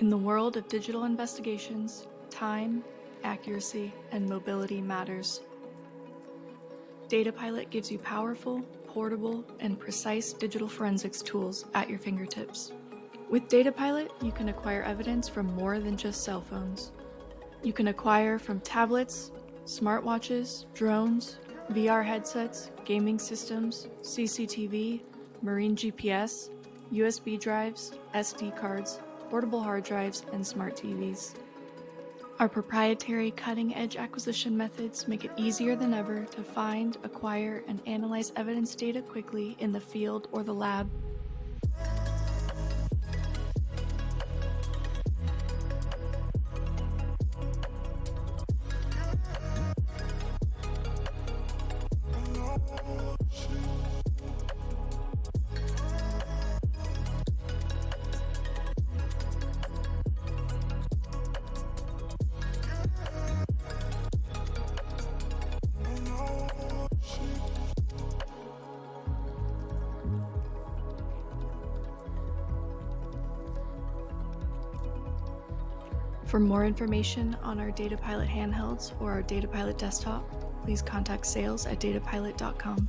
In the world of digital investigations, time, accuracy, and mobility matters. DataPilot gives you powerful, portable, and precise digital forensics tools at your fingertips. With DataPilot, you can acquire evidence from more than just cell phones. You can acquire from tablets, smartwatches, drones, VR headsets, gaming systems, CCTV, marine GPS, USB drives, SD cards, portable hard drives, and smart TVs. Our proprietary cutting-edge acquisition methods make it easier than ever to find, acquire, and analyze evidence data quickly in the field or the lab. For more information on our DataPilot handhelds or our DataPilot desktop, please contact sales@datapilot.com.